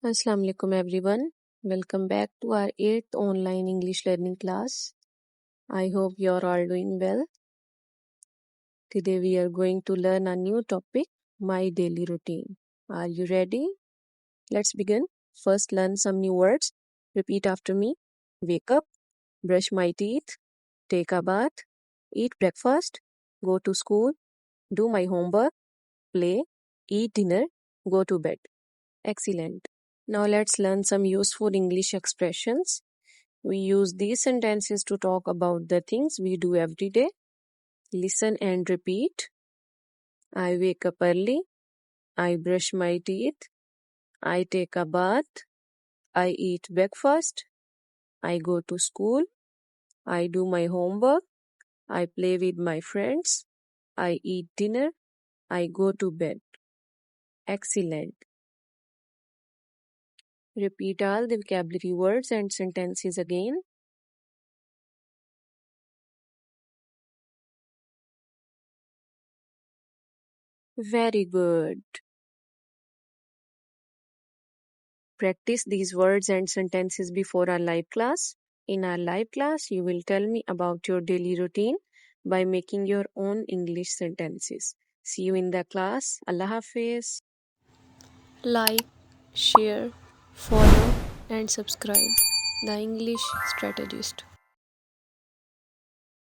Assalamu alaikum everyone. Welcome back to our 8th online English learning class. I hope you're all doing well. Today we are going to learn a new topic, my daily routine. Are you ready? Let's begin. First learn some new words. Repeat after me. Wake up, brush my teeth, take a bath, eat breakfast, go to school, do my homework, play, eat dinner, go to bed. Excellent. Now let's learn some useful English expressions. We use these sentences to talk about the things we do every day. Listen and repeat. I wake up early. I brush my teeth. I take a bath. I eat breakfast. I go to school. I do my homework. I play with my friends. I eat dinner. I go to bed. Excellent. Repeat all the vocabulary words and sentences again. Very good. Practice these words and sentences before our live class. In our live class, you will tell me about your daily routine by making your own English sentences. See you in the class. Allah Hafiz. Like, share, follow, and subscribe the English Strategist.